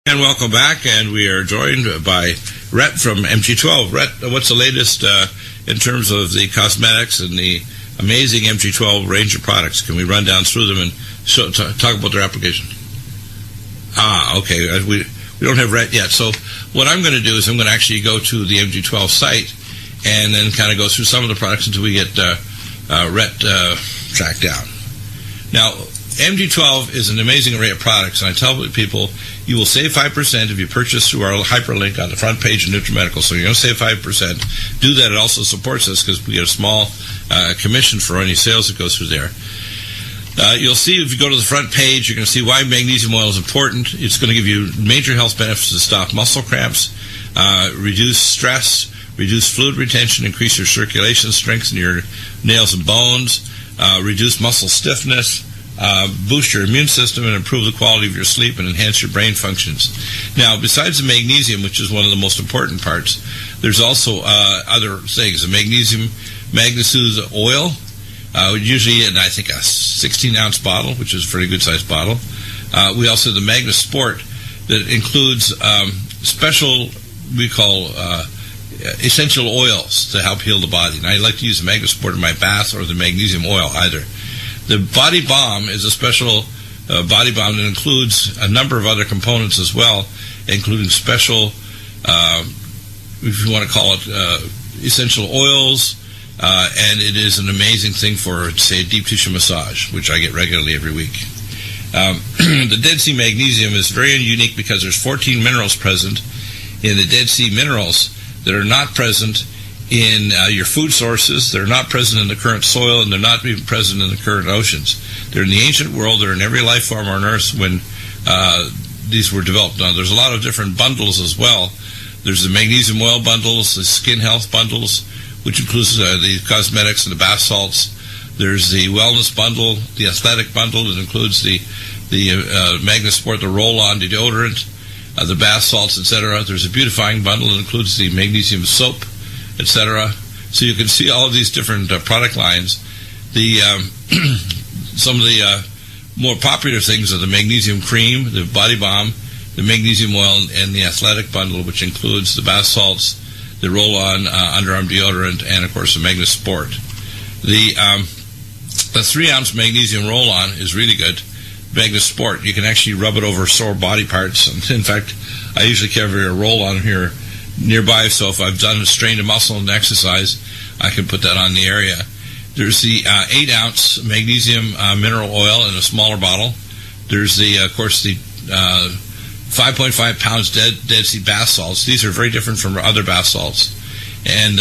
And welcome back, and we are joined by Rhett from MG12. Rhett, what's the latest in terms of the cosmetics and the amazing MG12 range of products? Can we run down through them and talk about their application? Okay. We don't have Rhett yet. So what I'm going to do is I'm going to actually go to the MG12 site and then kind of go through some of the products until we get Rhett tracked down. Now, MG12 is an amazing array of products, and I tell people you will save 5% if you purchase through our hyperlink on the front page of Nutrimedical. So you're going to save 5%. Do that. It also supports us because we get a small commission for any sales that goes through there. You'll see if you go to the front page, you're going to see why magnesium oil is important. It's going to give you major health benefits to stop muscle cramps, reduce stress, reduce fluid retention, increase your circulation, strengthen your nails and bones, reduce muscle stiffness, boost your immune system, and improve the quality of your sleep and enhance your brain functions. Now, besides the magnesium, which is one of the most important parts, there's also other things. The magnesium oil, usually in, I think, a 16-ounce bottle, which is a pretty good-sized bottle. We also have the Magna Sport that includes special, we call essential oils to help heal the body. And I like to use the Magna Sport in my bath or the magnesium oil either. The Body Balm is a special body balm that includes a number of other components as well, including special, if you want to call it, essential oils, and it is an amazing thing for, say, deep tissue massage, which I get regularly every week. The Dead Sea Magnesium is very unique because there's 14 minerals present in the Dead Sea minerals that are not present in your food sources. They're not present in the current soil, and they're not even present in the current oceans. They're in the ancient world. They're in every life form on Earth when these were developed. Now, there's a lot of different bundles as well. There's the magnesium oil bundles, the skin health bundles, which includes the cosmetics and the bath salts. There's the wellness bundle, the athletic bundle that includes the Magna Sport, the roll-on deodorant, the bath salts, etc. There's a beautifying bundle that includes the magnesium soap, etc. So you can see all of these different product lines. Some of the more popular things are the magnesium cream, the body balm, the magnesium oil, and the athletic bundle, which includes the bath salts, the roll-on underarm deodorant, and of course the Magna Sport. The 3-ounce magnesium roll-on is really good. Magna Sport, you can actually rub it over sore body parts. And in fact, I usually carry a roll-on here nearby, so if I've strained a muscle in exercise, I can put that on the area. There's the 8-ounce magnesium mineral oil in a smaller bottle. There's the, of course, the 5.5 pounds Dead Sea bath salts. These are very different from other bath salts. And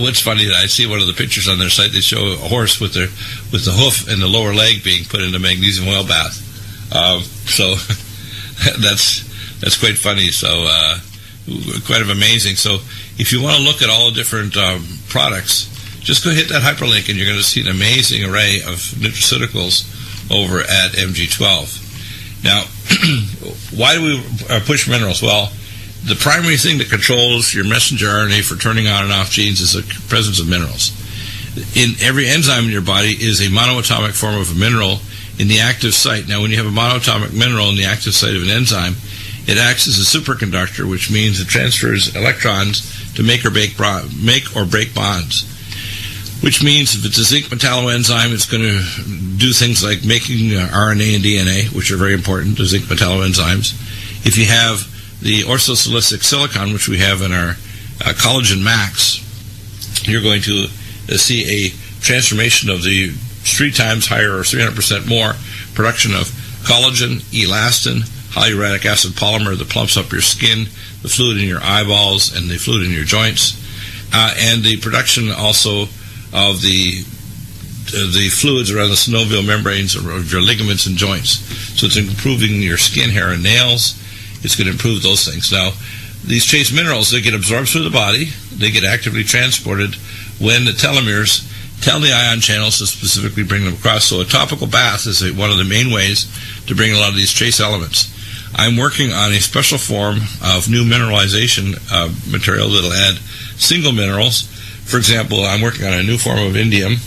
what's funny, that I see one of the pictures on their site, they show a horse with the hoof and the lower leg being put in a magnesium oil bath. So that's quite funny. So quite amazing. So if you want to look at all the different products, just go hit that hyperlink and you're going to see an amazing array of nutraceuticals over at MG12. Now, why do we push minerals? Well, the primary thing that controls your messenger RNA for turning on and off genes is the presence of minerals. In every enzyme in your body is a monoatomic form of a mineral in the active site. Now, when you have a monoatomic mineral in the active site of an enzyme, it acts as a superconductor, which means it transfers electrons to make or break bonds. Which means if it's a zinc metalloenzyme, it's going to do things like making RNA and DNA, which are very important, the zinc metalloenzymes. If you have the orthosilicic silicon, which we have in our collagen max, you're going to see a transformation of the 3 times higher or 300% more production of collagen, elastin, hyaluronic acid polymer that plumps up your skin, the fluid in your eyeballs, and the fluid in your joints, and the production also of the fluids around the synovial membranes of your ligaments and joints. So it's improving your skin, hair, and nails. It's going to improve those things. Now, these trace minerals, they get absorbed through the body. They get actively transported when the telomeres tell the ion channels to specifically bring them across. So a topical bath is one of the main ways to bring a lot of these trace elements. I'm working on a special form of new mineralization material that will add single minerals. For example, I'm working on a new form of indium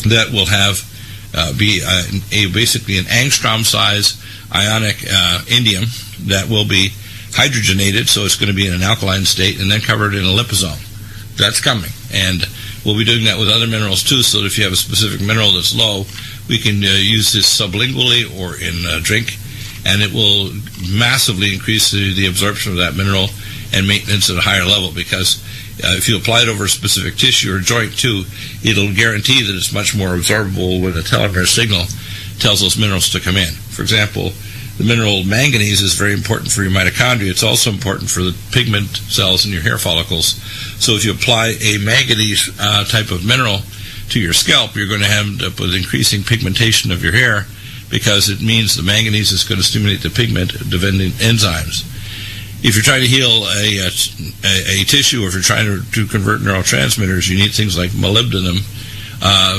that will have be basically an angstrom size ionic indium that will be hydrogenated, so it's going to be in an alkaline state, and then covered in a liposome. That's coming, and we'll be doing that with other minerals too, so that if you have a specific mineral that's low, we can use this sublingually or in a drink, and it will massively increase the absorption of that mineral and maintenance at a higher level, because if you apply it over a specific tissue or joint too, it'll guarantee that it's much more absorbable when the telomere signal tells those minerals to come in. For example, the mineral manganese is very important for your mitochondria. It's also important for the pigment cells in your hair follicles. So if you apply a manganese type of mineral to your scalp, you're going to end up with increasing pigmentation of your hair, because it means the manganese is going to stimulate the pigment-dependent enzymes. If you're trying to heal a tissue, or if you're trying to convert neurotransmitters, you need things like molybdenum.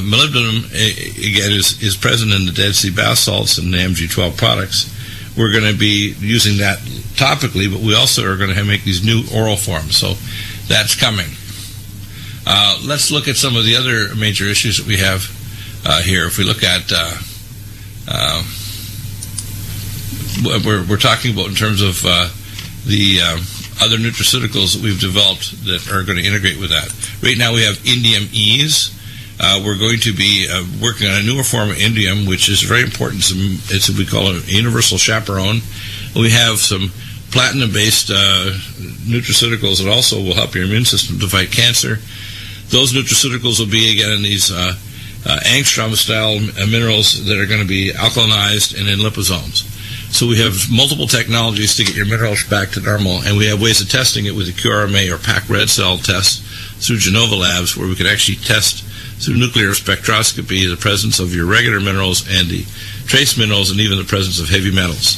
Molybdenum, again, is present in the Dead Sea bath salts and the MG12 products. We're going to be using that topically, but we also are going to make these new oral forms, so that's coming. Let's look at some of the other major issues that we have here. If we look at what we're talking about in terms of the other nutraceuticals that we've developed that are going to integrate with that. Right now we have indium E's. We're going to be working on a newer form of indium, which is very important. It's what we call a universal chaperone. We have some platinum-based nutraceuticals that also will help your immune system to fight cancer. Those nutraceuticals will be, again, these angstrom-style minerals that are going to be alkalinized and in liposomes. So we have multiple technologies to get your minerals back to normal, and we have ways of testing it with the QRMA or PAC red cell test through Genova Labs, where we can actually test through nuclear spectroscopy the presence of your regular minerals and the trace minerals, and even the presence of heavy metals.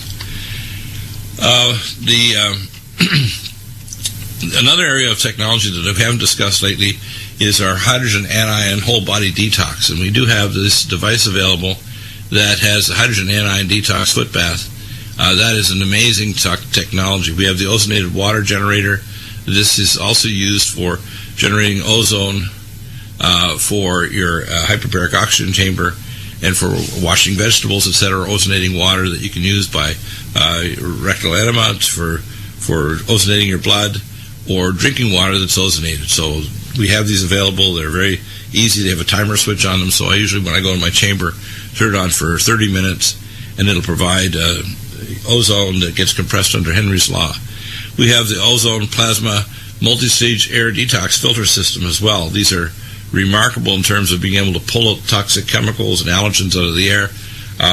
Another area of technology that we haven't discussed lately is our hydrogen anion whole body detox, and we do have this device available that has a hydrogen anion detox foot bath. That is an amazing technology. We have the ozonated water generator. This is also used for generating ozone for your hyperbaric oxygen chamber, and for washing vegetables, etc., ozonating water that you can use by rectal enema for ozonating your blood, or drinking water that's ozonated. So we have these available. They're very easy. They have a timer switch on them, so I usually, when I go in my chamber, turn it on for 30 minutes, and it'll provide ozone that gets compressed under Henry's law. We have the ozone plasma multi-stage air detox filter system as well. These are remarkable in terms of being able to pull out toxic chemicals and allergens out of the air.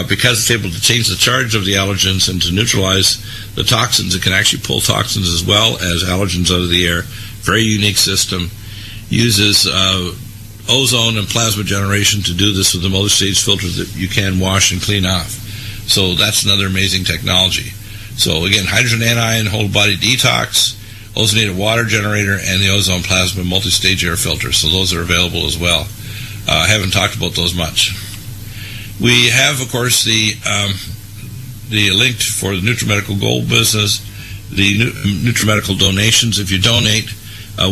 Because it's able to change the charge of the allergens and to neutralize the toxins, it can actually pull toxins as well as allergens out of the air. Very unique system. Uses ozone and plasma generation to do this with the multi-stage filter that you can wash and clean off. So that's another amazing technology. So again, hydrogen anion whole body detox, ozonated water generator, and the ozone plasma multi-stage air filter. So those are available as well. I haven't talked about those much. We have, of course, the link for the Nutrimedical Gold business, the Nutrimedical donations. If you donate,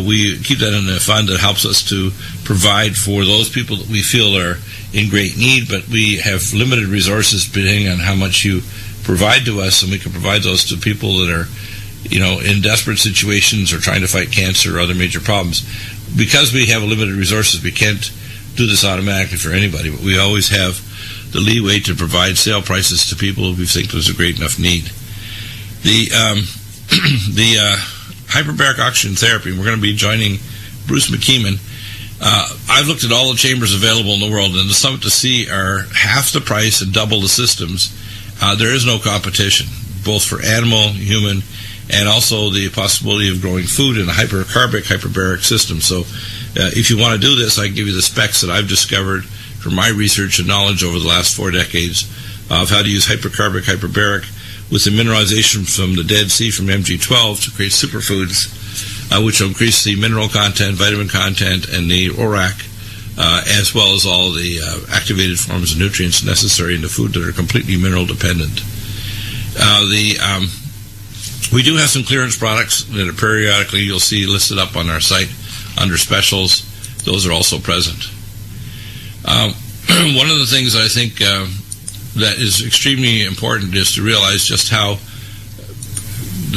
we keep that in a fund that helps us to provide for those people that we feel are in great need, but we have limited resources depending on how much you provide to us, and we can provide those to people that are, in desperate situations or trying to fight cancer or other major problems. Because we have limited resources, we can't do this automatically for anybody, but we always have the leeway to provide sale prices to people who we think there's a great enough need. The hyperbaric oxygen therapy, we're going to be joining Bruce McKeeman. I've looked at all the chambers available in the world, and the Summit to See are half the price and double the systems. There is no competition, both for animal, human, and also the possibility of growing food in a hyperbaric system. So if you want to do this, I can give you the specs that I've discovered from my research and knowledge over the last 4 decades of how to use hyperbaric with the mineralization from the Dead Sea, from MG12, to create superfoods, which will increase the mineral content, vitamin content, and the ORAC, as well as all the activated forms of nutrients necessary in the food that are completely mineral dependent. We do have some clearance products that are periodically you'll see listed up on our site under specials. Those are also present. one of the things I think that is extremely important is to realize just how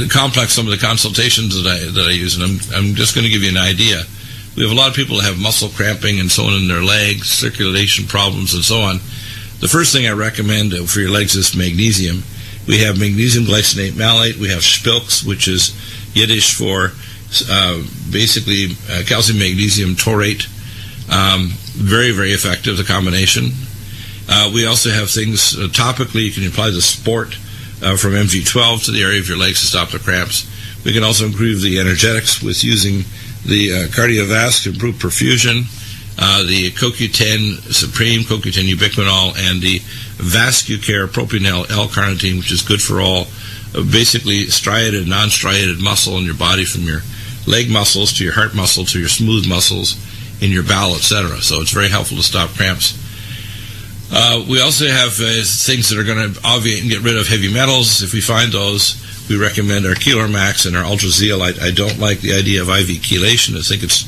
complex some of the consultations that I use, and I'm just going to give you an idea. We have a lot of people that have muscle cramping and so on in their legs, circulation problems, and so on. The first thing I recommend for your legs is magnesium. We have magnesium glycinate malate. We have spilks, which is Yiddish for basically calcium magnesium taurate. Very, very effective, the combination. We also have things topically. You can apply the Sport from MG12 to the area of your legs to stop the cramps. We can also improve the energetics with using the cardiovasc to improve perfusion, the CoQ10 Supreme, CoQ10 ubiquinol, and the Vascucare propionyl L-carnitine, which is good for all basically striated, non-striated muscle in your body, from your leg muscles to your heart muscle to your smooth muscles in your bowel, etc. So it's very helpful to stop cramps. We also have things that are going to obviate and get rid of heavy metals. If we find those, we recommend our Keeler Max and our Ultra Zeolite. I don't like the idea of IV chelation. I think it's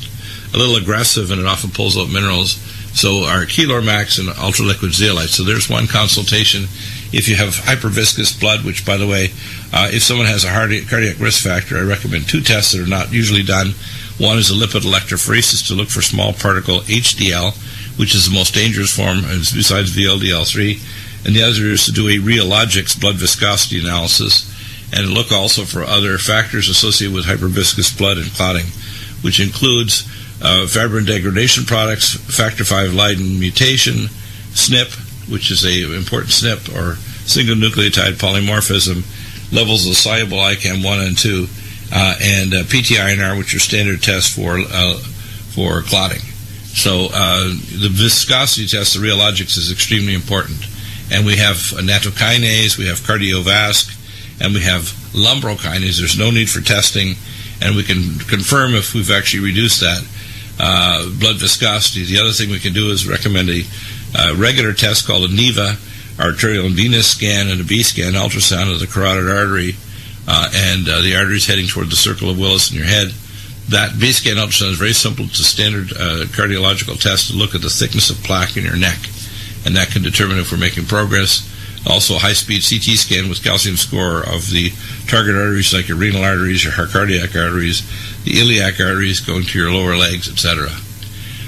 a little aggressive and it often pulls out minerals. So our Keeler Max and Ultra Liquid Zeolite. So there's one consultation. If you have hyperviscous blood, which, by the way, if someone has a cardiac risk factor, I recommend two tests that are not usually done. One is a lipid electrophoresis to look for small particle HDL, which is the most dangerous form besides VLDL3. And the other is to do a rheologics blood viscosity analysis and look also for other factors associated with hyperviscous blood and clotting, which includes fibrin degradation products, factor V Leiden mutation, SNP, which is a important SNP or single nucleotide polymorphism, levels of soluble ICAM 1 and 2, and PTINR, which are standard tests for clotting. So the viscosity test, the rheologics, is extremely important. And we have a nattokinase, we have cardiovasc, and we have lumbrokinase. There's no need for testing, and we can confirm if we've actually reduced that blood viscosity. The other thing we can do is recommend a regular test called a NEVA, arterial and venous scan, and a B-scan, ultrasound of the carotid artery, and the arteries heading toward the circle of Willis in your head. That B-scan ultrasound is very simple. It's a standard cardiological test to look at the thickness of plaque in your neck, and that can determine if we're making progress. Also, a high-speed CT scan with calcium score of the target arteries, like your renal arteries, your cardiac arteries, the iliac arteries going to your lower legs, etc.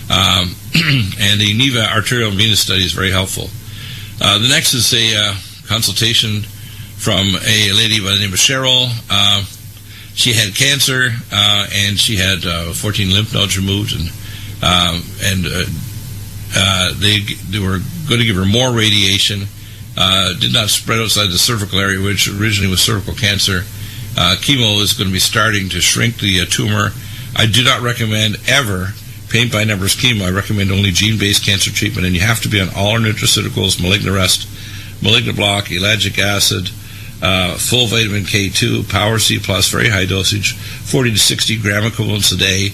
And the NEVA arterial and venous study is very helpful. The next is a consultation from a lady by the name of Cheryl. She had cancer, and she had 14 lymph nodes removed, and they were going to give her more radiation. Did not spread outside the cervical area, which originally was cervical cancer. Chemo is going to be starting to shrink the tumor. I do not recommend ever paint by numbers chemo. I recommend only gene-based cancer treatment, and you have to be on all our nutraceuticals, Malignarest, Malignablock, ellagic acid, full vitamin K2, Power C+, very high dosage, 40 to 60 gram equivalents a day,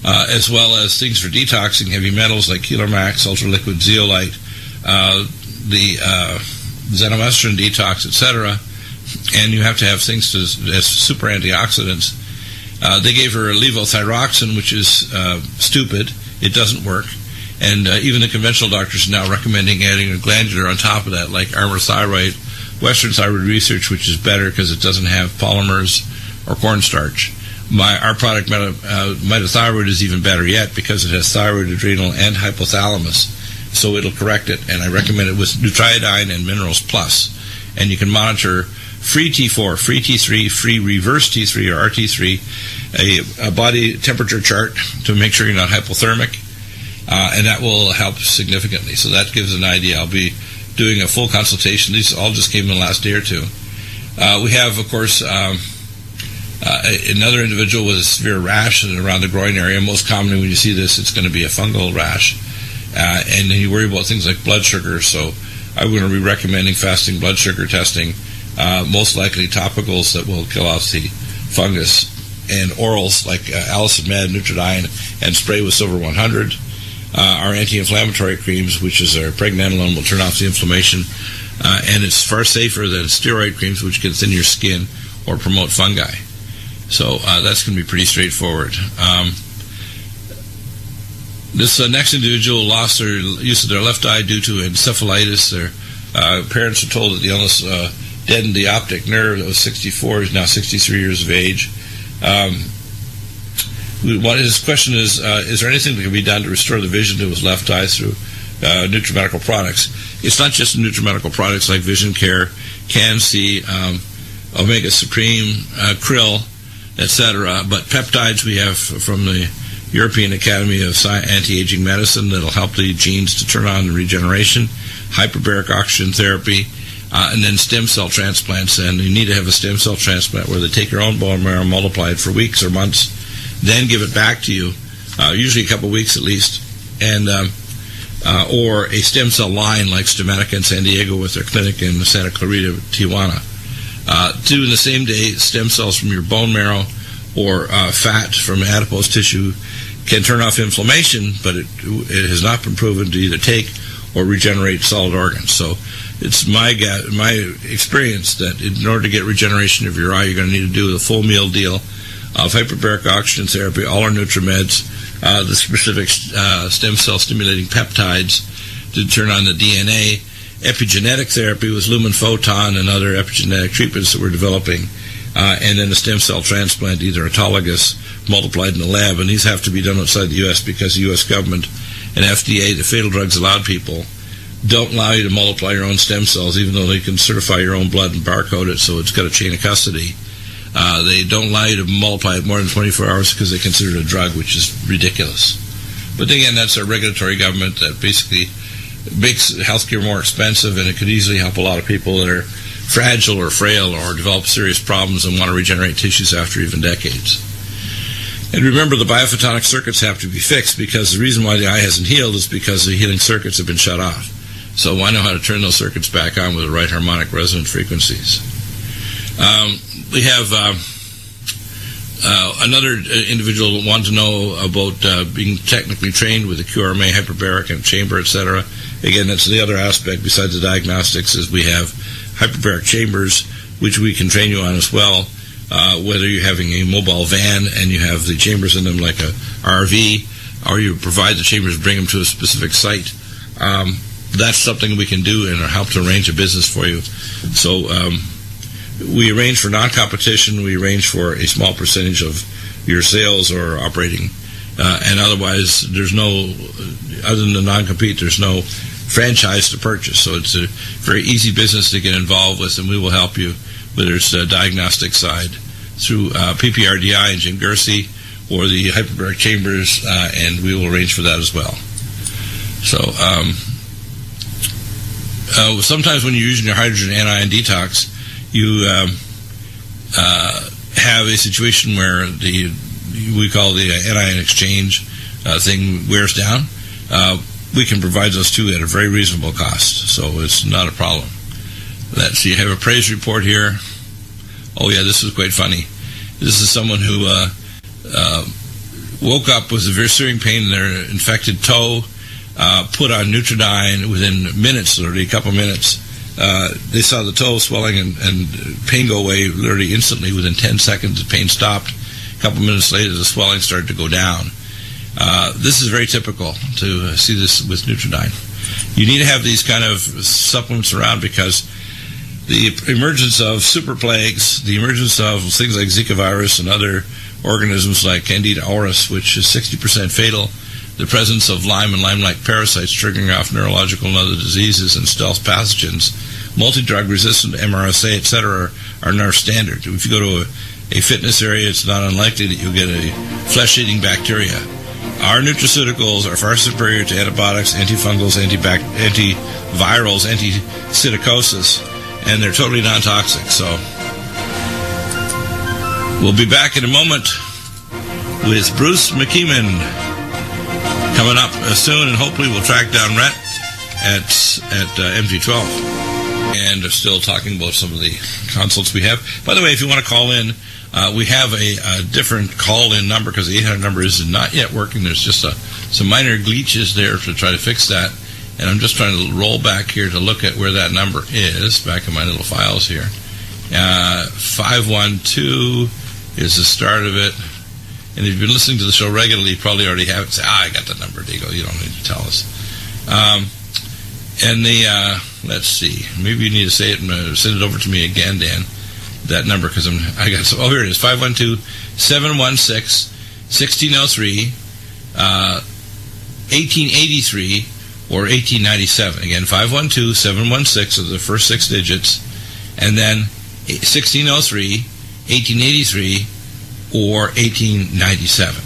as well as things for detoxing heavy metals like Keeler Max, Ultra Liquid Zeolite, the xenoestrin detox, etc. And you have to have things as super antioxidants. They gave her levothyroxine, which is stupid. It doesn't work. And even the conventional doctors are now recommending adding a glandular on top of that, like Armour Thyroid, Western Thyroid Research, which is better because it doesn't have polymers or cornstarch. Our product, Mitothyroid, is even better yet because it has thyroid, adrenal, and hypothalamus. So it'll correct it, and I recommend it with Nutriodine and Minerals Plus. And you can monitor free T4, free T3, free reverse T3 or RT3, a body temperature chart to make sure you're not hypothermic, and that will help significantly. So that gives an idea. I'll be doing a full consultation. These all just came in the last day or two. We have, of course, another individual with a severe rash around the groin area. Most commonly when you see this, it's going to be a fungal rash. And then you worry about things like blood sugar, so I'm going to be recommending fasting blood sugar testing, most likely topicals that will kill off the fungus, and orals like Allicin Med, Nutriodine, and spray with Silver 100. Our anti-inflammatory creams, which is our pregnenolone, will turn off the inflammation, and it's far safer than steroid creams, which can thin your skin or promote fungi. So that's going to be pretty straightforward. This next individual lost their use of their left eye due to encephalitis. Their parents were told that the illness deadened the optic nerve. That was 64. He's now 63 years of age. His question is there anything that can be done to restore the vision to his left eye through Nutrimedical products? It's not just Nutrimedical products like Vision Care, Can-C, Omega Supreme, Krill, etc., but peptides we have from the European Academy of Anti-Aging Medicine that'll help the genes to turn on regeneration, hyperbaric oxygen therapy, and then stem cell transplants. And you need to have a stem cell transplant where they take your own bone marrow, multiply it for weeks or months, then give it back to you, usually a couple of weeks at least, and or a stem cell line like Stemedica in San Diego with their clinic in Santa Clarita, Tijuana. Do in the same day stem cells from your bone marrow or fat from adipose tissue can turn off inflammation, but it has not been proven to either take or regenerate solid organs. So it's my experience that in order to get regeneration of your eye, you're going to need to do the full meal deal of hyperbaric oxygen therapy, all our Nutrimeds, the specific stem cell stimulating peptides to turn on the DNA, epigenetic therapy with lumen photon and other epigenetic treatments that we're developing, and then a stem cell transplant, either autologous, multiplied in the lab, and these have to be done outside the U.S. because the U.S. government and FDA, the Fatal Drugs Allowed people, don't allow you to multiply your own stem cells, even though they can certify your own blood and barcode it, so it's got a chain of custody. They don't allow you to multiply it more than 24 hours because they consider it a drug, which is ridiculous. But again, that's our regulatory government that basically makes healthcare more expensive, and it could easily help a lot of people that are fragile or frail or develop serious problems and want to regenerate tissues after even decades. And remember, the biophotonic circuits have to be fixed because the reason why the eye hasn't healed is because the healing circuits have been shut off. So I know how to turn those circuits back on with the right harmonic resonant frequencies. We have another individual that wanted to know about being technically trained with the QRMA, hyperbaric, and chamber, etc. Again, that's the other aspect besides the diagnostics is we have hyperbaric chambers, which we can train you on as well. Whether you're having a mobile van and you have the chambers in them like a RV, or you provide the chambers, bring them to a specific site. That's something we can do and help to arrange a business for you. So we arrange for non-competition. We arrange for a small percentage of your sales or operating. And otherwise, there's no, other than the non-compete, there's no franchise to purchase. So it's a very easy business to get involved with, and we will help you, whether it's the diagnostic side through PPRDI and Jim Gersey or the hyperbaric chambers, and we will arrange for that as well. So sometimes when you're using your hydrogen anion detox, you have a situation where we call the anion exchange thing wears down. We can provide those too at a very reasonable cost, so it's not a problem. So you have a praise report here. Oh yeah, this is quite funny. This is someone who woke up with a very searing pain in their infected toe, put on Nutridyne within minutes, literally a couple minutes. They saw the toe swelling and pain go away literally instantly. Within 10 seconds, the pain stopped. A couple minutes later, the swelling started to go down. This is very typical to see this with Nutridyne. You need to have these kind of supplements around because the emergence of super plagues, the emergence of things like Zika virus and other organisms like Candida auris, which is 60% fatal, the presence of Lyme and Lyme-like parasites triggering off neurological and other diseases and stealth pathogens, multi-drug resistant MRSA, etc., are now standard. If you go to a fitness area, it's not unlikely that you'll get a flesh-eating bacteria. Our nutraceuticals are far superior to antibiotics, antifungals, antivirals, anti-psittacosis, and they're totally non-toxic. So we'll be back in a moment with Bruce McKeeman coming up soon, and hopefully we'll track down Rhett at MG12. And still talking about some of the consults we have. By the way, if you want to call in, we have a different call-in number because the 800 number is not yet working. There's just some minor glitches there to try to fix that. And I'm just trying to roll back here to look at where that number is, back in my little files here. 512 is the start of it. And if you've been listening to the show regularly, you probably already have it. Say, I got the number. There you go. You don't need to tell us. And let's see. Maybe you need to say it and send it over to me again, Dan. That number, because here it is. 512-716-1603, 1883, or 1897. Again, 512-716 are the first 6 digits, and then 1603, 1883, or 1897.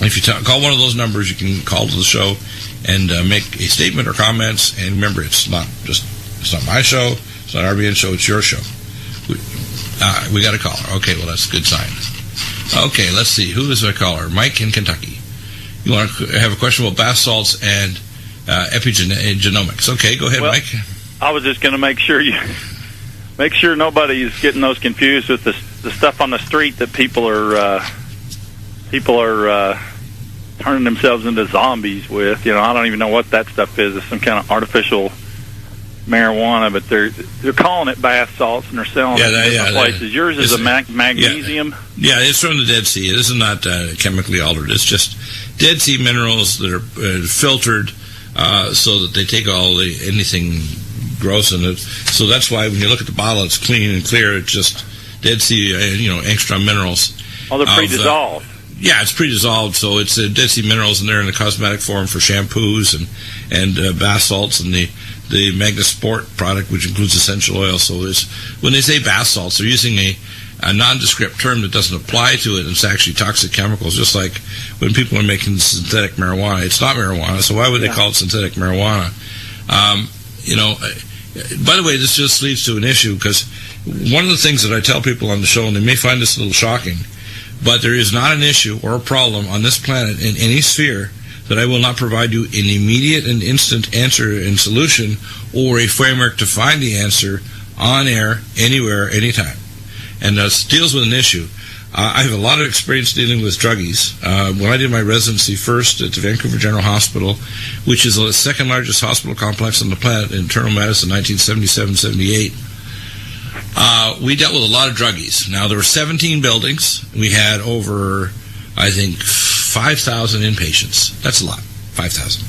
If you call one of those numbers, you can call to the show and make a statement or comments. And remember, it's not my show, it's not RBN show, it's your show. We got a caller. Okay, well, that's a good sign. Okay, let's see. Who is our caller? Mike in Kentucky. You want to have a question about bath salts and epigenomics. Okay, go ahead, Mike. I was just going to make sure nobody's getting those confused with the stuff on the street that people are turning themselves into zombies with. I don't even know what that stuff is. It's some kind of artificial marijuana, but they're calling it bath salts, and they're selling it in different places. Yours is a magnesium. Yeah, it's from the Dead Sea. This is not chemically altered. It's just Dead Sea minerals that are filtered so that they take anything gross in it. So that's why when you look at the bottle, it's clean and clear. It's just Dead Sea, extra minerals. Oh, they're pre-dissolved. Yeah, it's pre-dissolved, so it's Dead Sea minerals, and they're in the cosmetic form for shampoos and bath salts and the Magnasport product, which includes essential oil. So when they say bath salts, they're using a nondescript term that doesn't apply to it. It's actually toxic chemicals, just like when people are making synthetic marijuana. It's not marijuana, so why would they call it synthetic marijuana? By the way, this just leads to an issue, because one of the things that I tell people on the show, and they may find this a little shocking, but there is not an issue or a problem on this planet in any sphere that I will not provide you an immediate and instant answer and solution, or a framework to find the answer on air, anywhere, anytime. And this deals with an issue. I have a lot of experience dealing with druggies. When I did my residency first at the Vancouver General Hospital, which is the second largest hospital complex on the planet in internal medicine, 1977-78, we dealt with a lot of druggies. Now, there were 17 buildings. We had over, I think, 5,000 inpatients. That's a lot, 5,000.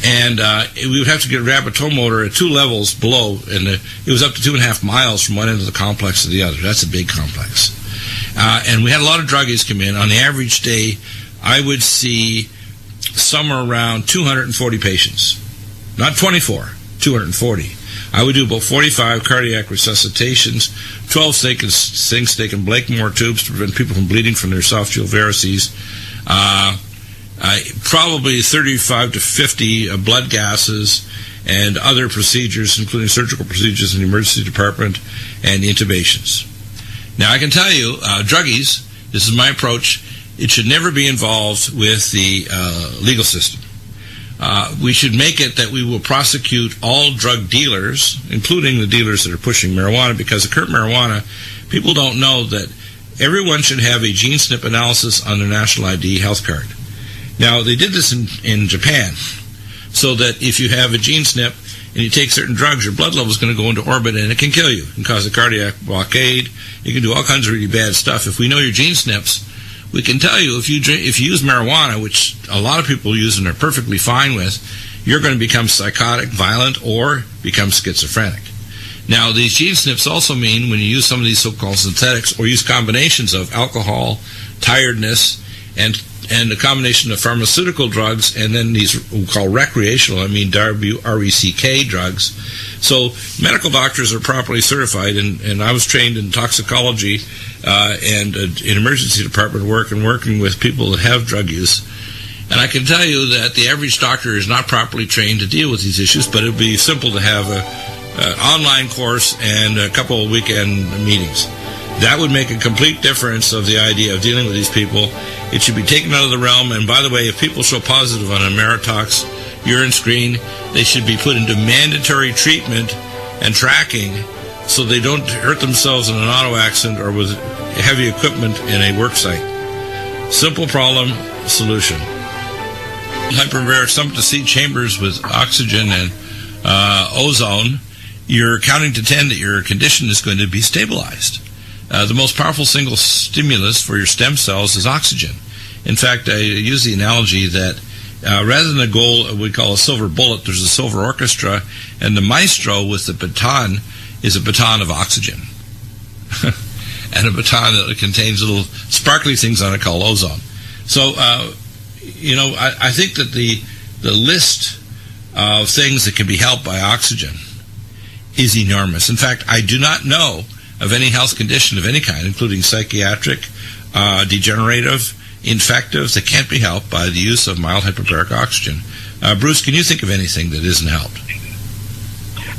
And we would have to grab a tow motor at 2 levels below, and it was up to 2.5 miles from one end of the complex to the other. That's a big complex. And we had a lot of druggies come in. On the average day, I would see somewhere around 240 patients. Not 24, 240. I would do about 45 cardiac resuscitations, 12 stake and Blakemore tubes to prevent people from bleeding from their esophageal varices, probably 35 to 50 blood gases, and other procedures, including surgical procedures in the emergency department and intubations. Now, I can tell you, druggies, this is my approach, it should never be involved with the legal system. We should make it that we will prosecute all drug dealers, including the dealers that are pushing marijuana, because the current marijuana, people don't know that everyone should have a gene SNP analysis on their national ID health card. Now, they did this in Japan, so that if you have a gene SNP and you take certain drugs, your blood level is going to go into orbit, and it can kill you. It can cause a cardiac blockade. It can do all kinds of really bad stuff. If we know your gene SNPs, we can tell you if you use marijuana, which a lot of people use and are perfectly fine with, you're going to become psychotic, violent, or become schizophrenic. Now, these gene SNPs also mean when you use some of these so-called synthetics or use combinations of alcohol, tiredness, and a combination of pharmaceutical drugs, and then these we call recreational, RECK drugs. So medical doctors are properly certified, and I was trained in toxicology and in emergency department work and working with people that have drug use. And I can tell you that the average doctor is not properly trained to deal with these issues, but it would be simple to have an online course and a couple of weekend meetings. That would make a complete difference of the idea of dealing with these people. It should be taken out of the realm. And by the way, if people show positive on a Ameritox urine screen, they should be put into mandatory treatment and tracking so they don't hurt themselves in an auto accident or with heavy equipment in a work site. Simple problem, solution. Hyperbaric sump-to-seat chambers with oxygen and ozone, you're counting to 10 that your condition is going to be stabilized. the most powerful single stimulus for your stem cells is oxygen. In fact, I use the analogy that rather than a goal we call a silver bullet, there's a silver orchestra, and the maestro with the baton is a baton of oxygen. And a baton that contains little sparkly things on it called ozone. So, I think that the list of things that can be helped by oxygen is enormous. In fact, I do not know of any health condition of any kind, including psychiatric, degenerative, infective, that can't be helped by the use of mild hyperbaric oxygen. Bruce, can you think of anything that isn't helped?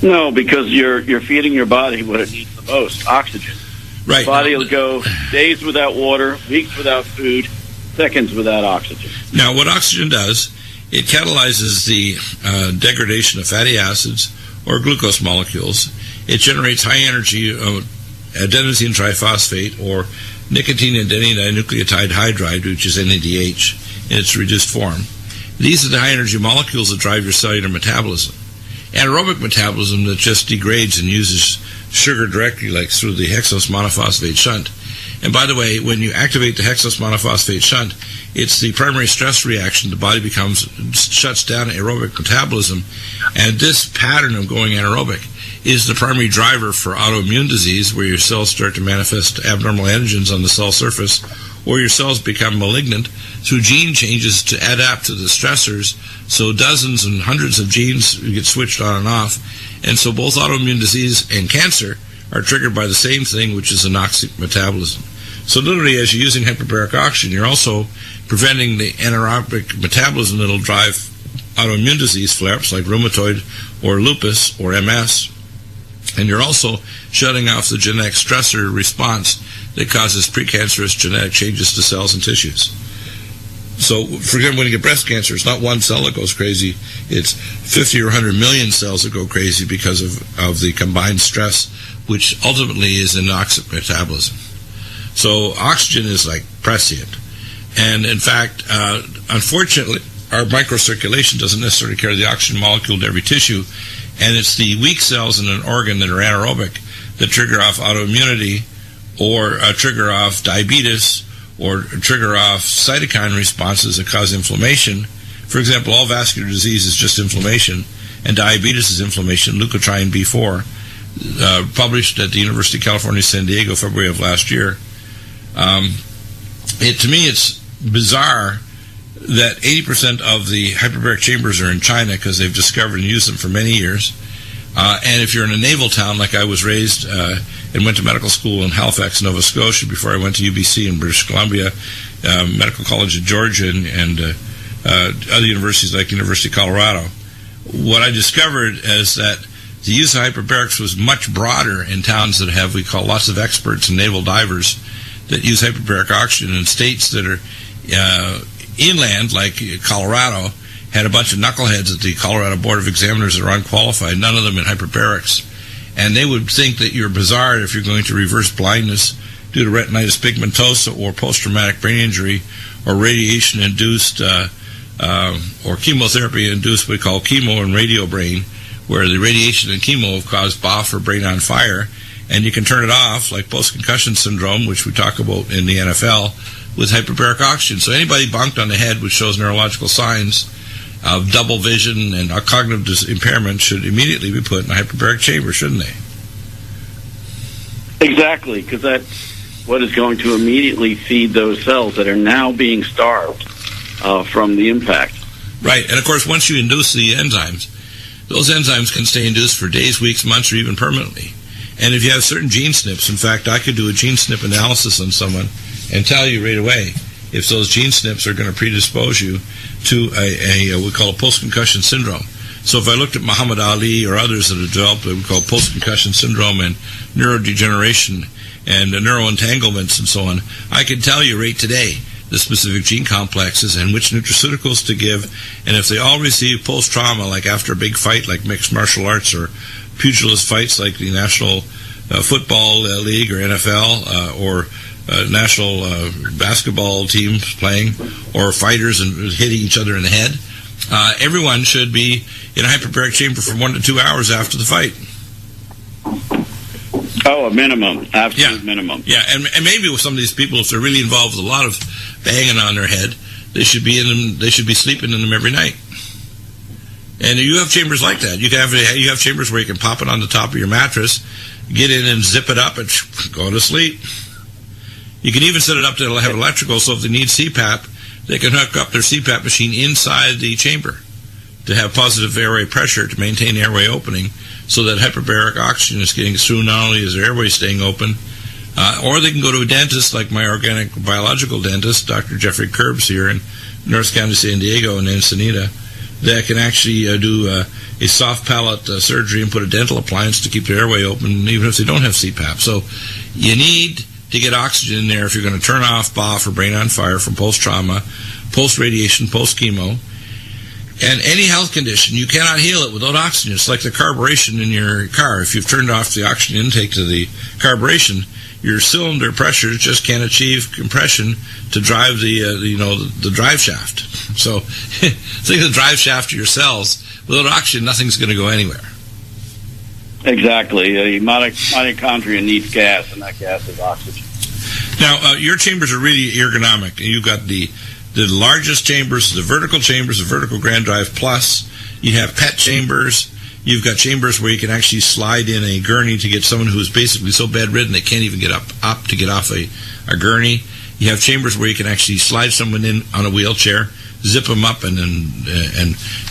No, because you're feeding your body what it needs the most, oxygen. Right. The body will go days without water, weeks without food, seconds without oxygen. Now, what oxygen does, it catalyzes the degradation of fatty acids or glucose molecules. It generates high-energy adenosine triphosphate or nicotine adenine dinucleotide hydride, which is NADH, in its reduced form. These are the high-energy molecules that drive your cellular metabolism. Anaerobic metabolism that just degrades and uses sugar directly, like through the hexose monophosphate shunt. And by the way, when you activate the hexose monophosphate shunt, it's the primary stress reaction. The body shuts down aerobic metabolism, and this pattern of going anaerobic is the primary driver for autoimmune disease, where your cells start to manifest abnormal antigens on the cell surface, or your cells become malignant through gene changes to adapt to the stressors. So dozens and hundreds of genes get switched on and off. And so both autoimmune disease and cancer are triggered by the same thing, which is anoxic metabolism. So literally, as you're using hyperbaric oxygen, you're also preventing the anaerobic metabolism that will drive autoimmune disease flare-ups like rheumatoid or lupus or MS. And you're also shutting off the genetic stressor response that causes precancerous genetic changes to cells and tissues. So, for example, when you get breast cancer, it's not one cell that goes crazy. It's 50 or 100 million cells that go crazy because of the combined stress, which ultimately is anoxic metabolism. So oxygen is like prescient. And in fact, unfortunately, our microcirculation doesn't necessarily carry the oxygen molecule to every tissue, and it's the weak cells in an organ that are anaerobic that trigger off autoimmunity or trigger off diabetes or trigger off cytokine responses that cause inflammation. For example, all vascular disease is just inflammation, and diabetes is inflammation. Leukotriene B4, published at the University of California, San Diego, February of last year. To me, it's bizarre that 80% of the hyperbaric chambers are in China because they've discovered and used them for many years. And if you're in a naval town, like I was raised and went to medical school in Halifax, Nova Scotia, before I went to UBC in British Columbia, Medical College of Georgia, and other universities like University of Colorado, what I discovered is that the use of hyperbarics was much broader in towns that have, we call lots of experts and naval divers that use hyperbaric oxygen. In states that are inland, like Colorado, had a bunch of knuckleheads at the Colorado Board of Examiners that are unqualified, none of them in hyperbarics. And they would think that you're bizarre if you're going to reverse blindness due to retinitis pigmentosa or post-traumatic brain injury or radiation-induced or chemotherapy-induced, we call chemo and radio brain, where the radiation and chemo have caused BOF or brain on fire, and you can turn it off, like post-concussion syndrome, which we talk about in the NFL, with hyperbaric oxygen. So anybody bonked on the head which shows neurological signs of double vision and cognitive impairment should immediately be put in a hyperbaric chamber, shouldn't they? Exactly, because that's what is going to immediately feed those cells that are now being starved from the impact. Right, and of course, once you induce the enzymes, those enzymes can stay induced for days, weeks, months, or even permanently. And if you have certain gene SNPs, in fact, I could do a gene SNP analysis on someone and tell you right away if those gene SNPs are going to predispose you to a we call a post-concussion syndrome. So if I looked at Muhammad Ali or others that have developed what we call post-concussion syndrome and neurodegeneration and neuroentanglements and so on, I can tell you right today the specific gene complexes and which nutraceuticals to give, and if they all receive post-trauma, like after a big fight like mixed martial arts or pugilist fights like the National Football League or NFL or national basketball teams playing, or fighters and hitting each other in the head, everyone should be in a hyperbaric chamber for 1 to 2 hours after the fight. Oh, a minimum, absolute minimum. Yeah, and maybe with some of these people, if they're really involved with a lot of banging on their head, they should be in them. They should be sleeping in them every night. And you have chambers like that. You have chambers where you can pop it on the top of your mattress, get in and zip it up, and go to sleep. You can even set it up to have electrical, so if they need CPAP, they can hook up their CPAP machine inside the chamber to have positive airway pressure to maintain airway opening, so that hyperbaric oxygen is getting through. Not only is their airway staying open, or they can go to a dentist like my organic biological dentist, Dr. Jeffrey Curbs here in North County, San Diego, and Ensenada, that can actually do a soft palate surgery and put a dental appliance to keep their airway open, even if they don't have CPAP. So you need to get oxygen in there if you're going to turn off BOF or brain on fire from post-trauma, post-radiation, post-chemo. And any health condition, you cannot heal it without oxygen. It's like the carburation in your car. If you've turned off the oxygen intake to the carburation, your cylinder pressures just can't achieve compression to drive the drive shaft. So think of the drive shaft of your cells. Without oxygen, nothing's going to go anywhere. Exactly. Mitochondria needs gas, and that gas is oxygen. Now, your chambers are really ergonomic. You've got the largest chambers, the vertical Grand Drive Plus. You have PET chambers. You've got chambers where you can actually slide in a gurney to get someone who's basically so bedridden they can't even get up to get off a gurney. You have chambers where you can actually slide someone in on a wheelchair, zip them up, and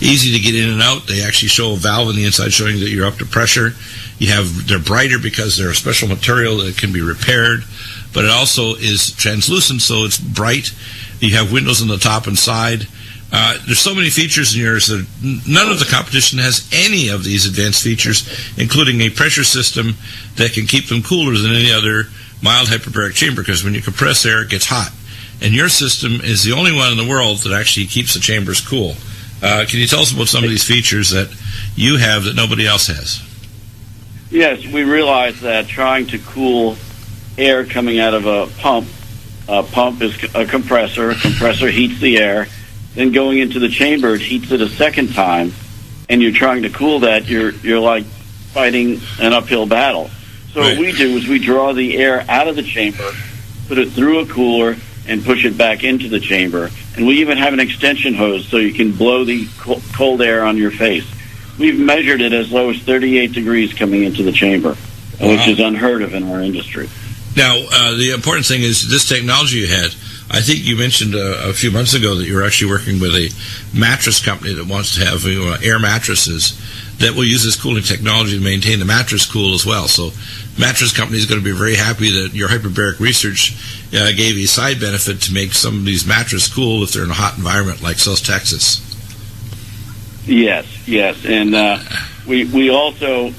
easy to get in and out. They actually show a valve on the inside showing that you're up to pressure. They're brighter because they're a special material that can be repaired, but it also is translucent, so it's bright. You have windows on the top and side. There's so many features in yours that none of the competition has any of these advanced features, including a pressure system that can keep them cooler than any other mild hyperbaric chamber, because when you compress air, it gets hot. And your system is the only one in the world that actually keeps the chambers cool. Can you tell us about some of these features that you have that nobody else has? Yes, we realize that trying to cool air coming out of a pump is a compressor. A compressor heats the air. Then going into the chamber, it heats it a second time, and you're trying to cool that. You're like fighting an uphill battle. So What we do is we draw the air out of the chamber, put it through a cooler, and push it back into the chamber. And we even have an extension hose so you can blow the cold air on your face. We've measured it as low as 38 degrees coming into the chamber, which is unheard of in our industry. Now, the important thing is this technology you had. I think you mentioned a few months ago that you were actually working with a mattress company that wants to have air mattresses that will use this cooling technology to maintain the mattress cool as well. So mattress company is going to be very happy that your hyperbaric research gave a side benefit to make some of these mattresses cool if they're in a hot environment like South Texas. Yes. And we also,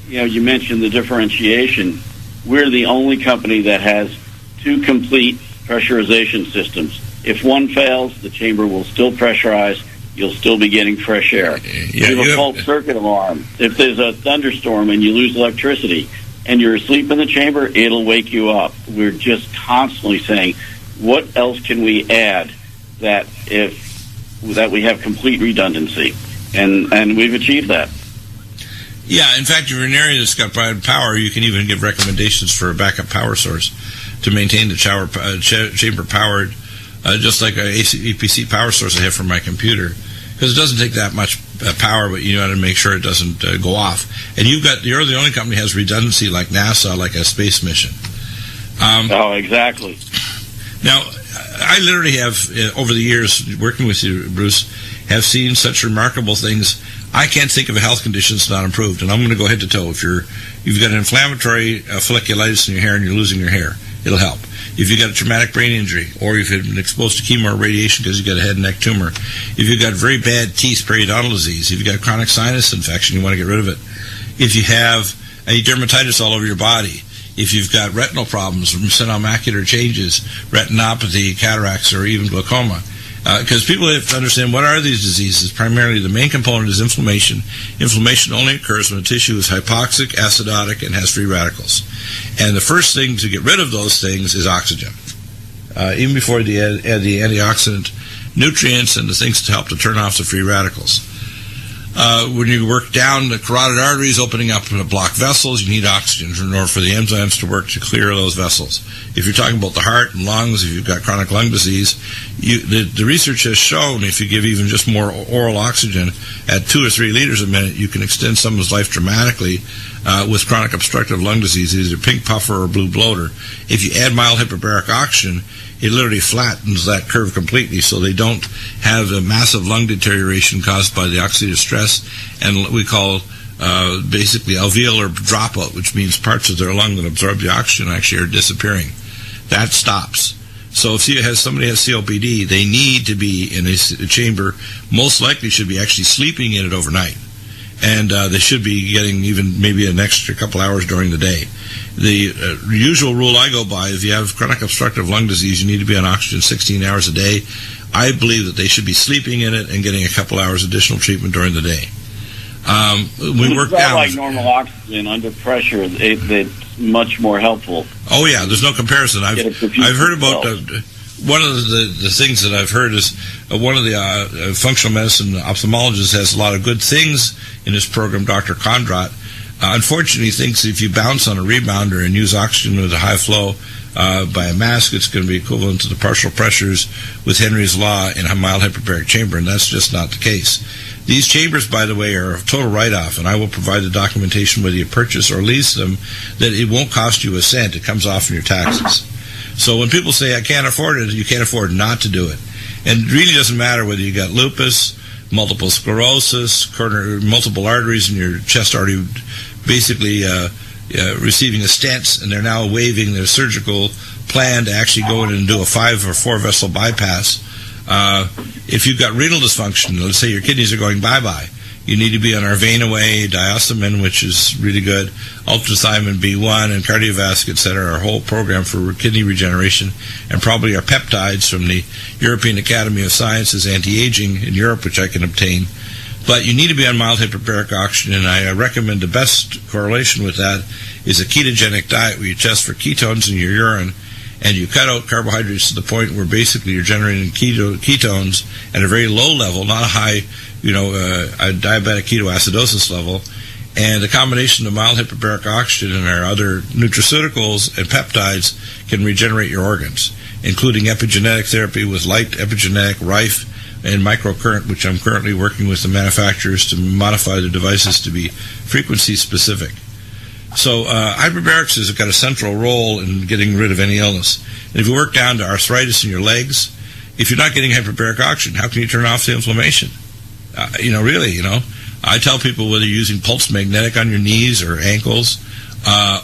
you mentioned the differentiation. We're the only company that has two complete pressurization systems. If one fails, the chamber will still pressurize. You'll still be getting fresh air. We have a fault circuit alarm. If there's a thunderstorm and you lose electricity and you're asleep in the chamber, it'll wake you up. We're just constantly saying, what else can we add that we have complete redundancy? And we've achieved that. Yeah, in fact, if you're in an area that's got bad power, you can even give recommendations for a backup power source to maintain the chamber powered, just like a EPC power source I have for my computer, because it doesn't take that much power, but you got to make sure it doesn't go off. And you're the only company that has redundancy like NASA, like a space mission. Exactly. Now, I literally have, over the years working with you, Bruce, have seen such remarkable things. I can't think of a health condition that's not improved, and I'm going to go head to toe. If you've got an inflammatory folliculitis in your hair and you're losing your hair, it'll help. If you've got a traumatic brain injury, or if you've been exposed to chemo or radiation because you've got a head and neck tumor, if you've got very bad teeth, periodontal disease, if you've got chronic sinus infection, you want to get rid of it. If you have any dermatitis all over your body, if you've got retinal problems, senile macular changes, retinopathy, cataracts, or even glaucoma. Because people have to understand what are these diseases. Primarily, the main component is inflammation. Inflammation only occurs when a tissue is hypoxic, acidotic, and has free radicals. And the first thing to get rid of those things is oxygen. Even before they add the antioxidant nutrients and the things to help to turn off the free radicals. When you work down the carotid arteries, opening up blocked vessels, you need oxygen in order for the enzymes to work to clear those vessels. If you're talking about the heart and lungs, if you've got chronic lung disease, the research has shown if you give even just more oral oxygen at 2 or 3 liters a minute, you can extend someone's life dramatically with chronic obstructive lung disease, either pink puffer or blue bloater. If you add mild hyperbaric oxygen, it literally flattens that curve completely, so they don't have a massive lung deterioration caused by the oxidative stress and what we call basically alveolar dropout, which means parts of their lung that absorb the oxygen actually are disappearing. That stops. So if somebody has COPD, they need to be in a chamber, most likely should be actually sleeping in it overnight. And they should be getting even maybe an extra couple hours during the day. The usual rule I go by, if you have chronic obstructive lung disease, you need to be on oxygen 16 hours a day. I believe that they should be sleeping in it and getting a couple hours additional treatment during the day. We work down like normal oxygen under pressure. It's much more helpful. Oh yeah, there's no comparison. I've heard about one of the things that I've heard is one of the functional medicine ophthalmologists has a lot of good things in his program, Dr. Kondrat. Unfortunately, he thinks if you bounce on a rebounder and use oxygen with a high flow by a mask, it's going to be equivalent to the partial pressures with Henry's Law in a mild hyperbaric chamber, and that's just not the case. These chambers, by the way, are a total write-off, and I will provide the documentation whether you purchase or lease them that it won't cost you a cent. It comes off in your taxes. So when people say, I can't afford it, you can't afford not to do it. And it really doesn't matter whether you got lupus, multiple sclerosis, multiple arteries in your chest already basically receiving a stent, and they're now waiving their surgical plan to actually go in and do a 5 or 4 vessel bypass. If you've got renal dysfunction, let's say your kidneys are going bye-bye, you need to be on Arvainaway, diosmin, which is really good, ultrathymine B1, and cardiovascular, etc., our whole program for kidney regeneration, and probably our peptides from the European Academy of Sciences anti-aging in Europe, which I can obtain. But you need to be on mild hyperbaric oxygen, and I recommend the best correlation with that is a ketogenic diet where you test for ketones in your urine, and you cut out carbohydrates to the point where basically you're generating ketones at a very low level, not a high, a diabetic ketoacidosis level. And the combination of mild hyperbaric oxygen and our other nutraceuticals and peptides can regenerate your organs, including epigenetic therapy with light epigenetic rife and microcurrent, which I'm currently working with the manufacturers to modify the devices to be frequency specific. So hyperbarics has got a central role in getting rid of any illness. And if you work down to arthritis in your legs, if you're not getting hyperbaric oxygen, how can you turn off the inflammation? I tell people whether you're using pulse magnetic on your knees or ankles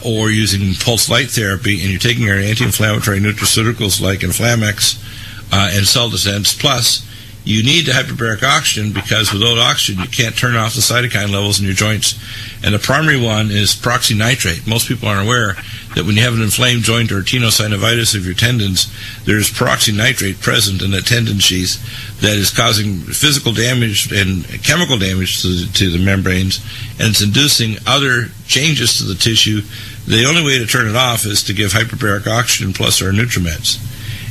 or using pulse light therapy, and you're taking our anti-inflammatory nutraceuticals like Inflamex and Celdescence Plus, you need the hyperbaric oxygen because without oxygen you can't turn off the cytokine levels in your joints. And the primary one is peroxynitrate. Most people aren't aware that when you have an inflamed joint or tenosynovitis of your tendons, there's peroxynitrate present in the tendon sheath that is causing physical damage and chemical damage to the membranes, and it's inducing other changes to the tissue. The only way to turn it off is to give hyperbaric oxygen plus our Nutrimeds.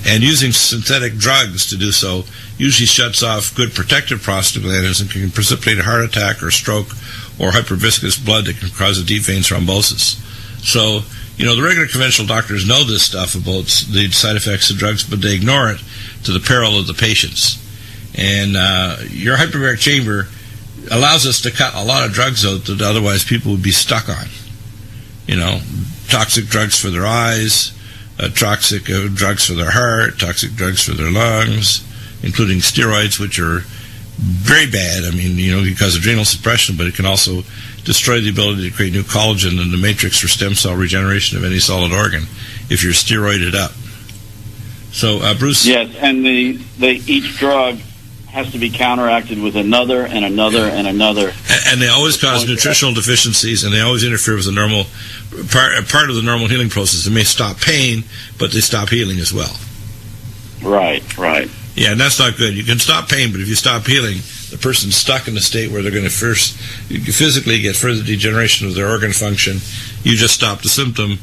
And using synthetic drugs to do so usually shuts off good protective prostaglandins and can precipitate a heart attack or stroke or hyperviscous blood that can cause a deep vein thrombosis. So, the regular conventional doctors know this stuff about the side effects of drugs, but they ignore it to the peril of the patients. And your hyperbaric chamber allows us to cut a lot of drugs out that otherwise people would be stuck on. Toxic drugs for their eyes, toxic drugs for their heart, toxic drugs for their lungs, including steroids, which are very bad. Because of adrenal suppression, but it can also destroy the ability to create new collagen in the matrix for stem cell regeneration of any solid organ if you're steroided up. So, Bruce? Yes, and each drug has to be counteracted with another and another and another. And they always cause nutritional deficiencies, and they always interfere with the normal part of the normal healing process. They may stop pain, but they stop healing as well. Right. Yeah, and that's not good. You can stop pain, but if you stop healing, the person's stuck in a state where they're going to first physically get further degeneration of their organ function. You just stop the symptom.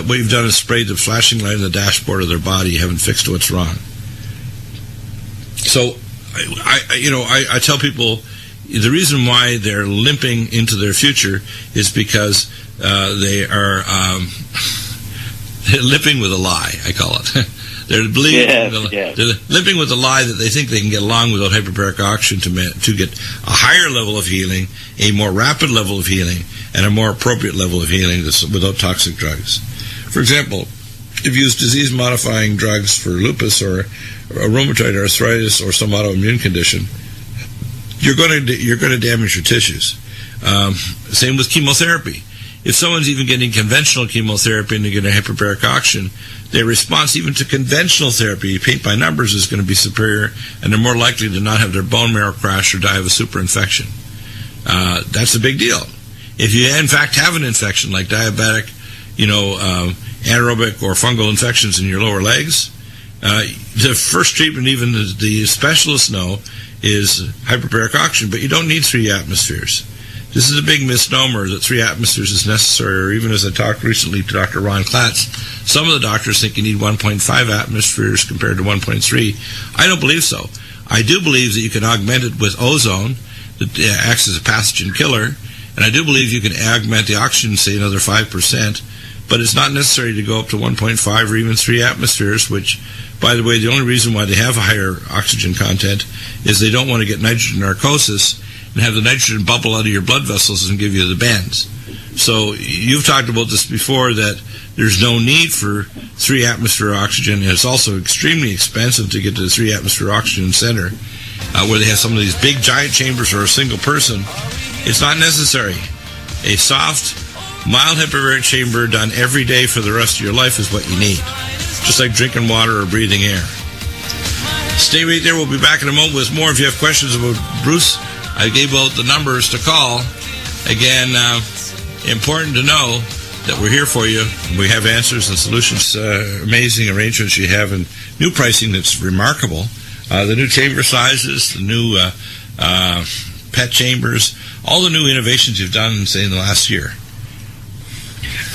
What you've done is sprayed the flashing light on the dashboard of their body. You haven't fixed what's wrong. So, I tell people, the reason why they're limping into their future is because they are they're limping with a lie, I call it. They're believing they're limping with the lie that they think they can get along without hyperbaric oxygen to get a higher level of healing, a more rapid level of healing, and a more appropriate level of healing without toxic drugs. For example, if you use disease-modifying drugs for lupus or a rheumatoid arthritis or some autoimmune condition, you're going to damage your tissues. Same with chemotherapy. If someone's even getting conventional chemotherapy and they're getting hyperbaric oxygen, their response even to conventional therapy, paint by numbers, is going to be superior, and they're more likely to not have their bone marrow crash or die of a superinfection. That's a big deal. If you in fact have an infection like diabetic, anaerobic or fungal infections in your lower legs, the first treatment, even the specialists know, is hyperbaric oxygen, but you don't need 3 atmospheres. This is a big misnomer that 3 atmospheres is necessary, or even as I talked recently to Dr. Ron Klatz, some of the doctors think you need 1.5 atmospheres compared to 1.3. I don't believe so. I do believe that you can augment it with ozone that acts as a pathogen killer, and I do believe you can augment the oxygen, say, another 5%, but it's not necessary to go up to 1.5 or even 3 atmospheres, which, by the way, the only reason why they have a higher oxygen content is they don't want to get nitrogen narcosis and have the nitrogen bubble out of your blood vessels and give you the bends. So you've talked about this before, that there's no need for 3 atmosphere oxygen, and it's also extremely expensive to get to the 3 atmosphere oxygen center, where they have some of these big giant chambers for a single person. It's not necessary. A soft, mild hyperbaric chamber done every day for the rest of your life is what you need, just like drinking water or breathing air. Stay right there. We'll be back in a moment with more. If you have questions about Bruce, I gave out the numbers to call. Again, important to know that we're here for you. We have answers and solutions, amazing arrangements you have, and new pricing that's remarkable. The new chamber sizes, the new PET chambers, all the new innovations you've done, say, in the last year.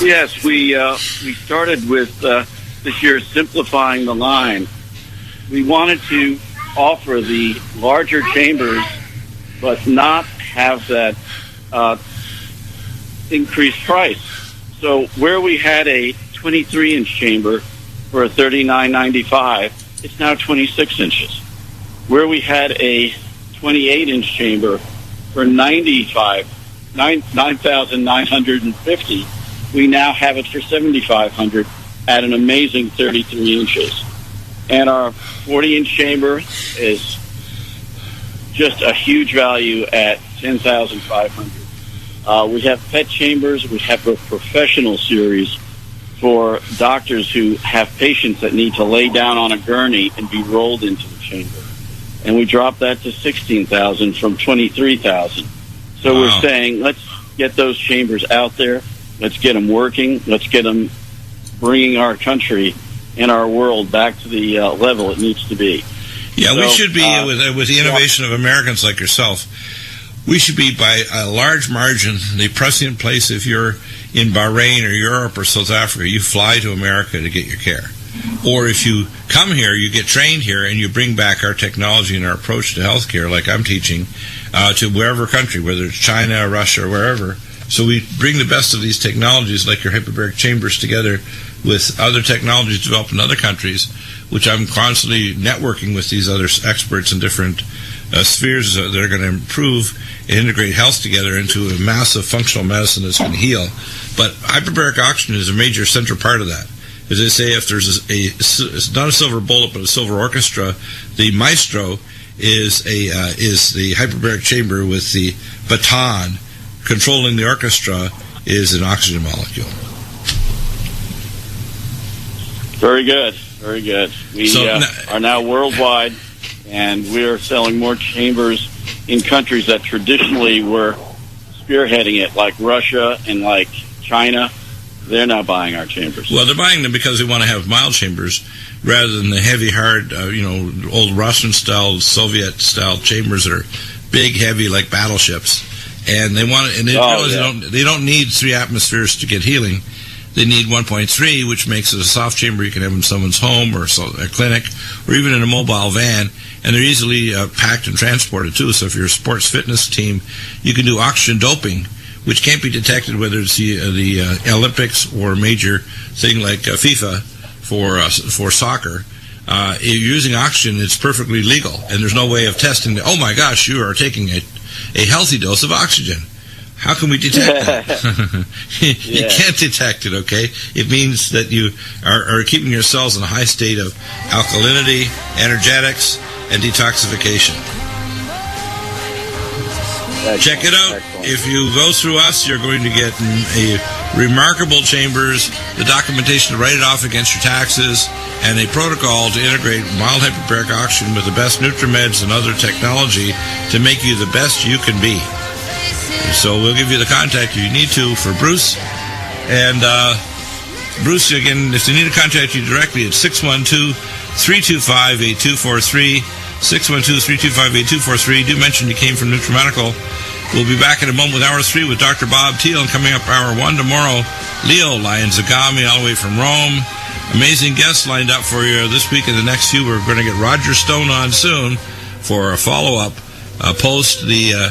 Yes, we started with this year simplifying the line. We wanted to offer the larger chambers, but not have that increased price. So where we had a 23-inch chamber for a $39.95, it's now 26 inches. Where we had a 28-inch chamber for $9,950, we now have it for $7,500 at an amazing 33 inches. And our 40-inch chamber is just a huge value at $10,500. We have PET chambers. We have a professional series for doctors who have patients that need to lay down on a gurney and be rolled into the chamber. And we dropped that to $16,000 from $23,000. So Wow. We're saying, let's get those chambers out there. Let's get them working. Let's get them bringing our country and our world back to the level it needs to be. Yeah, so, we should be, with the innovation of Americans like yourself, we should be by a large margin the prescient place. If you're in Bahrain or Europe or South Africa, you fly to America to get your care. Or if you come here, you get trained here, and you bring back our technology and our approach to healthcare, like I'm teaching, to wherever country, whether it's China, Russia, or wherever. So we bring the best of these technologies, like your hyperbaric chambers, together with other technologies developed in other countries, which I'm constantly networking with these other experts in different spheres that are going to improve and integrate health together into a massive functional medicine that's going to heal. But hyperbaric oxygen is a major central part of that. As they say, if there's it's not a silver bullet but a silver orchestra, the maestro is the hyperbaric chamber, with the baton controlling the orchestra is an oxygen molecule. Very good, very good. We are now worldwide, and we are selling more chambers in countries that traditionally were spearheading it, like Russia and like China. They're now buying our chambers. Well, they're buying them because they want to have mild chambers rather than the heavy, hard, old Russian-style, Soviet-style chambers that are big, heavy, like battleships. And they want it, and they realize they don't need 3 atmospheres to get healing. they need 1.3, which makes it a soft chamber. You can have them in someone's home or a clinic or even in a mobile van, and they're easily packed and transported too. So if you're a sports fitness team, you can do oxygen doping, which can't be detected whether it's the Olympics or a major thing like FIFA for soccer. If you're using oxygen, it's perfectly legal, and there's no way of testing that, oh my gosh, you are taking a healthy dose of oxygen. How can we detect that? You can't detect it, okay? It means that you are keeping your cells in a high state of alkalinity, energetics, and detoxification. Check it out. Excellent. If you go through us, you're going to get a remarkable chambers, the documentation to write it off against your taxes, and a protocol to integrate mild hyperbaric oxygen with the best Nutrimeds and other technology to make you the best you can be. So we'll give you the contact if you need to for Bruce. And Bruce, again, if they need to contact you directly, it's 612-325-8243. 612-325-8243. Do mention you came from Nutrimedical. We'll be back in a moment with Hour 3 with Dr. Bob Thiel, and coming up Hour 1 tomorrow, Leo Lyons-Zagami all the way from Rome. Amazing guests lined up for you this week and the next few. We're going to get Roger Stone on soon for a follow-up post the